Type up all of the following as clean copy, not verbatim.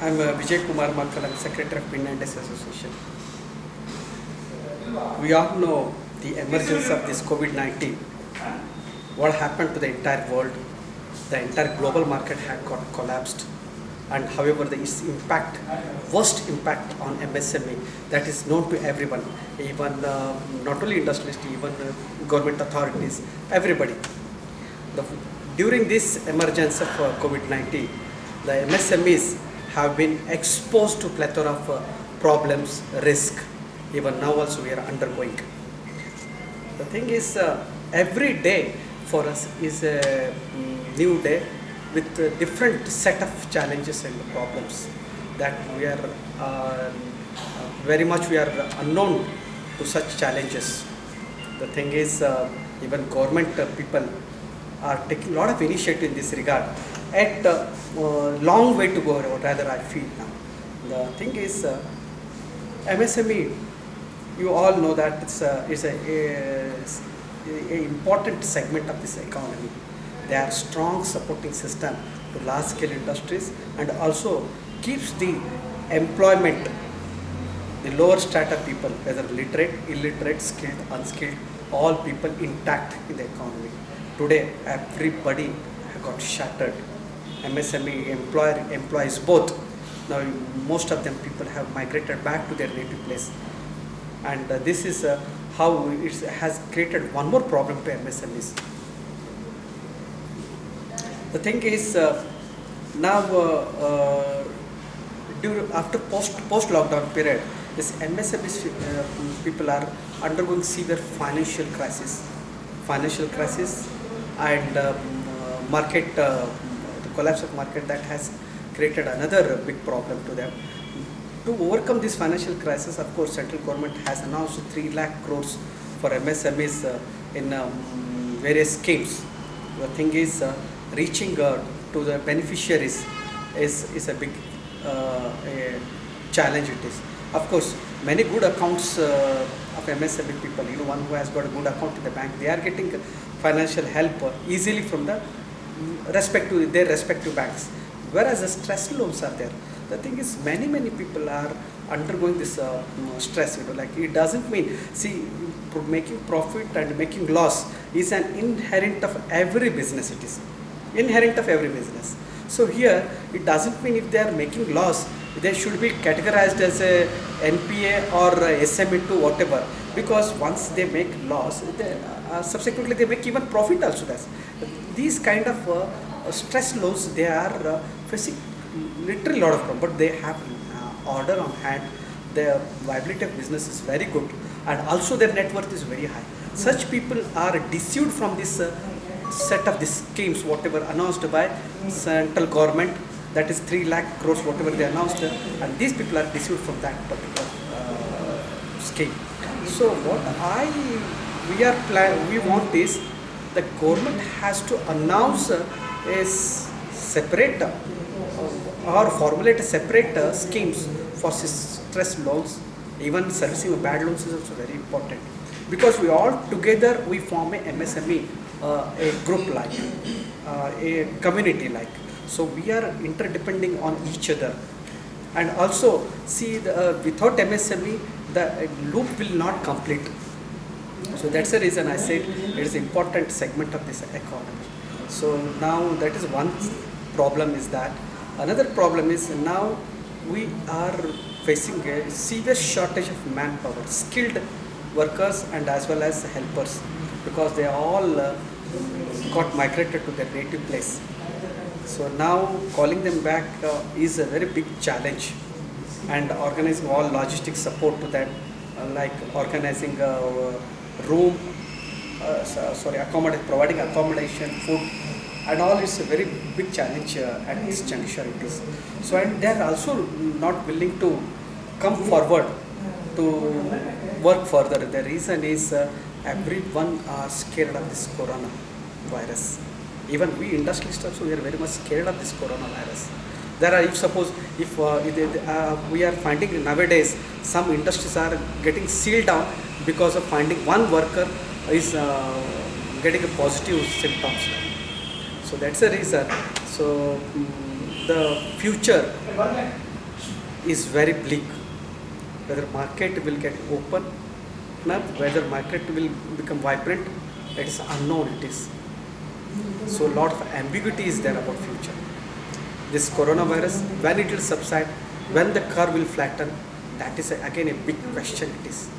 I'm Vijay Kumar Makkalam, Secretary of Pin Indus Association. We all know the emergence of this COVID-19. What happened to the entire world? The entire global market had got collapsed. And however, the impact, worst impact on MSME, that is known to everyone, even not only industrialists, even government authorities, everybody. During this emergence of COVID-19, the MSMEs have been exposed to plethora of problems, risk. Even now also we are undergoing. The thing is, every day for us is a new day with a different set of challenges and problems that we are very much we are unknown to such challenges. The thing is, even government people are taking a lot of initiative in this regard. At long way to go, rather I feel now. The thing is, MSME, you all know that it's a important segment of this economy. They are strong supporting system to large scale industries and also keeps the employment, the lower strata people, whether literate, illiterate, skilled, unskilled, all people intact in the economy. Today, everybody got shattered. MSME employs both. Now, most of them people have migrated back to their native place. And this is how it has created one more problem to MSMEs. The thing is, now after post lockdown period, this MSME people are undergoing severe financial crisis, and market, the collapse of market that has created another big problem to them. To overcome this financial crisis, of course, central government has announced 3 lakh crores for MSMEs in various schemes. The thing is, reaching to the beneficiaries is a big challenge it is. Of course, many good accounts of MSME people, one who has got a good account in the bank, they are getting financial help easily from the their respective banks. Whereas the stress loans are there. The thing is, many people are undergoing this stress. Like it doesn't mean, see, making profit and making loss is an inherent of every business. It is inherent of every business. So here, it doesn't mean if they are making loss, they should be categorized as a NPA or SME2 whatever. Because once they make loss, subsequently they make even profit also. These kind of stress loans, they are facing literally a lot of problems, but they have order on hand. Their viability of business is very good, and also their net worth is very high. Such people are deceived from this set of these schemes, whatever announced by central government, that is 3 lakh crores, whatever they announced, and these people are deceived from that particular scheme. So what we want is the government has to announce a separate or formulate a separate schemes for stress loans. Even servicing of bad loans is also very important, because we all together we form a MSME, a group like, a community like. So we are interdepending on each other, and also see without MSME the loop will not complete. So that's the reason I said it is an important segment of this economy. So now that is one problem is that. Another problem is now we are facing a severe shortage of manpower, skilled workers and as well as helpers, because they all got migrated to their native place. So now calling them back is a very big challenge, and organizing all logistic support to them, like organizing room, providing accommodation, food, and all is a very big challenge at this juncture it is. So, and they are also not willing to come forward to work further. The reason is everyone are scared of this coronavirus. Even we industrialists also, we are very much scared of this coronavirus. There are, if we are finding nowadays some industries are getting sealed down because of finding one worker is getting a positive symptoms. So that's the reason. So the future is very bleak. Whether market will get open, whether market will become vibrant, it is unknown. It is. So a lot of ambiguity is there about future. This coronavirus, when it will subside, when the curve will flatten, that is again a big question. It is.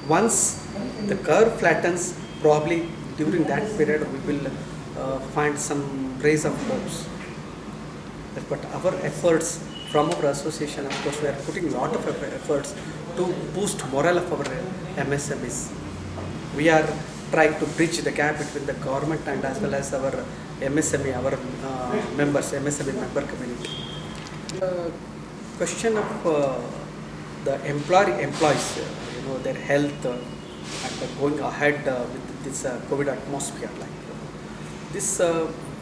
Once the curve flattens, probably during that period we will find some rays of hopes. But our efforts from our association, of course, we are putting a lot of efforts to boost morale of our MSMEs. We are trying to bridge the gap between the government and as well as our MSME, our members, MSME member community. The question of the employees, their health and going ahead with this COVID atmosphere, like this,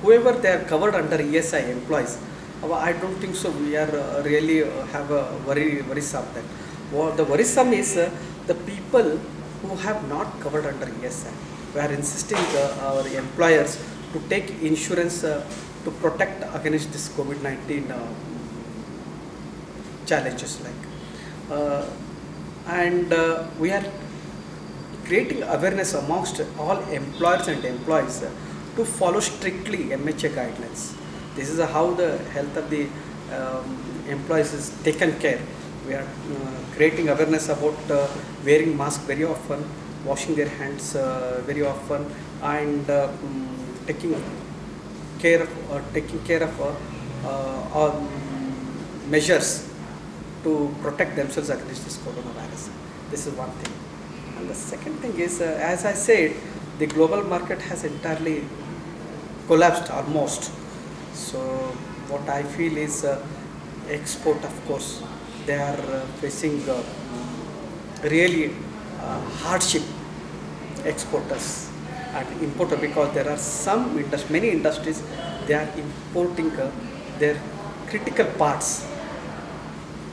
whoever they are covered under ESI employees, I don't think so. We are really have a worrisome that. What the worrisome is the people who have not covered under ESI. We are insisting our employers to take insurance to protect against this COVID-19 challenges, like, and we are creating awareness amongst all employers and employees to follow strictly MHA guidelines. This is how the health of the employees is taken care. We are creating awareness about wearing mask very often, washing their hands very often, and taking care of all measures to protect themselves against this coronavirus. This is one thing. And the second thing is, as I said, the global market has entirely collapsed almost. So what I feel is export, of course, they are facing really hardship, exporters and importer, because there are many industries, they are importing their critical parts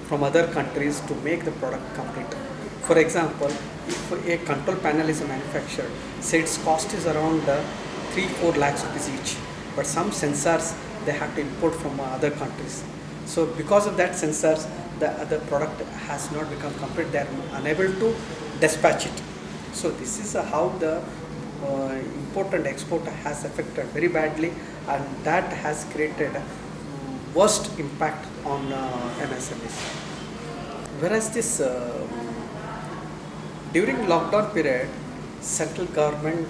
from other countries to make the product complete. For example, if a control panel is manufactured, say its cost is around 3-4 lakhs rupees each, but some sensors they have to import from other countries. So because of that sensors, the product has not become complete. They are unable to dispatch it. So this is how the import and export has affected very badly, and that has created worst impact on MSMEs. Whereas this during lockdown period, central government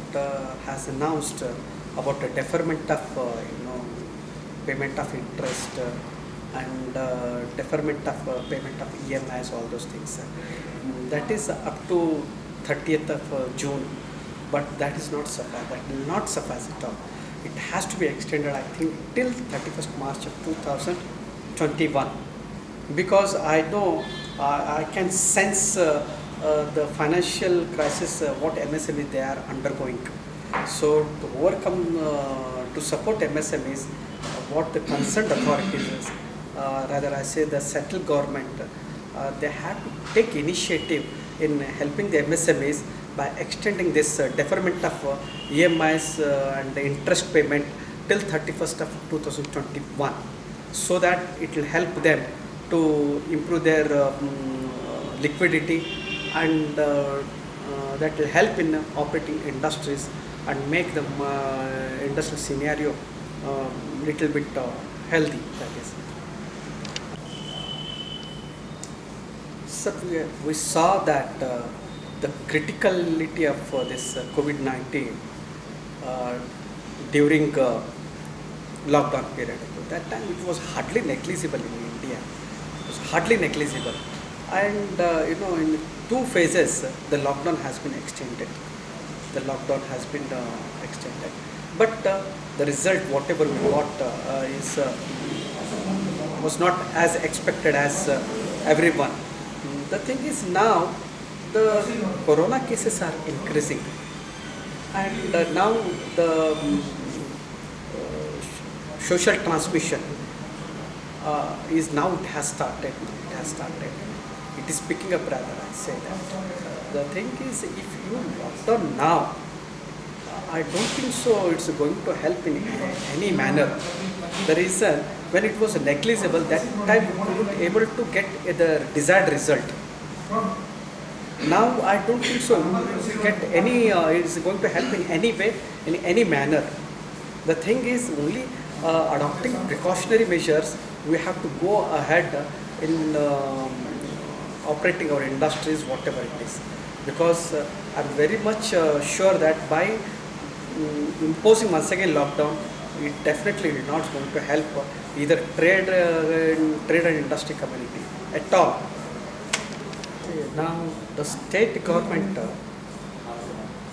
has announced about a deferment of payment of interest and deferment of payment of EMIs, all those things. That is up to 30th of June, but that is not suffice. That will not suffice at all. It has to be extended, I think, till 31st March of 2021, because I know I can sense the financial crisis what MSME they are undergoing. So to overcome, to support MSMEs, what the concerned authorities is, rather I say the central government, they have to take initiative in helping the MSMEs by extending this deferment of EMIs and the interest payment till 31st of 2021, so that it will help them to improve their liquidity, and that will help in operating industries and make the industrial scenario little bit healthy, that is. So we saw that the criticality of this COVID-19 during lockdown period. At that time it was hardly negligible in India. It was hardly negligible. And in 2 phases the lockdown has been extended. The lockdown has been extended. But the result, whatever we got, was not as expected as everyone. The thing is, now the corona cases are increasing, and now the social transmission is now it has started. It is picking up, rather I say that. The thing is, if you lock down now, I don't think so it's going to help in any manner. The reason, when it was negligible, that time we couldn't able to get the desired result. Now I don't think so we will get any, it's going to help in any way, in any manner. The thing is only adopting precautionary measures. We have to go ahead in operating our industries, whatever it is. Because I'm very much sure that by imposing once again lockdown, it definitely is not going to help either trade and industry community at all. Now the state government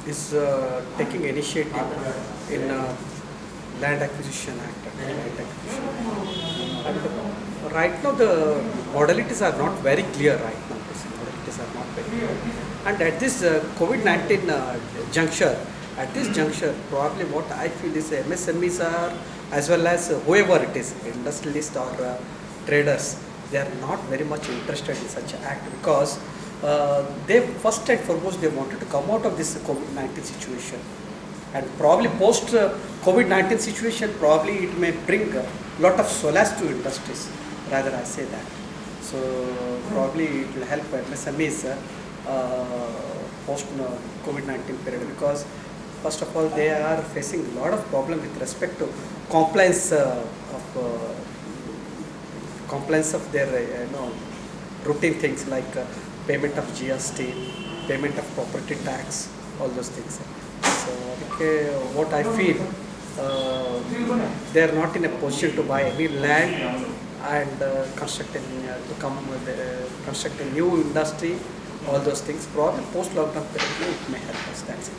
is taking initiative in Land Acquisition Act. Land acquisition. And right now the modalities are not very clear right now. These modalities are not very clear. And at this COVID-19 juncture, probably what I feel is MSMEs are, as well as whoever it is, industrialists or traders, they are not very much interested in such an act, because they first and foremost they wanted to come out of this COVID-19 situation, and probably post COVID-19 situation, probably it may bring a lot of solace to industries, rather I say that. So probably it will help MSMEs post COVID-19 period, because first of all they are facing a lot of problem with respect to compliance of their routine things like payment of GST, payment of property tax, all those things. So what I feel, they are not in a position to buy any land and construct a new industry, all those things. Probably post lockdown period it may help us. That's it.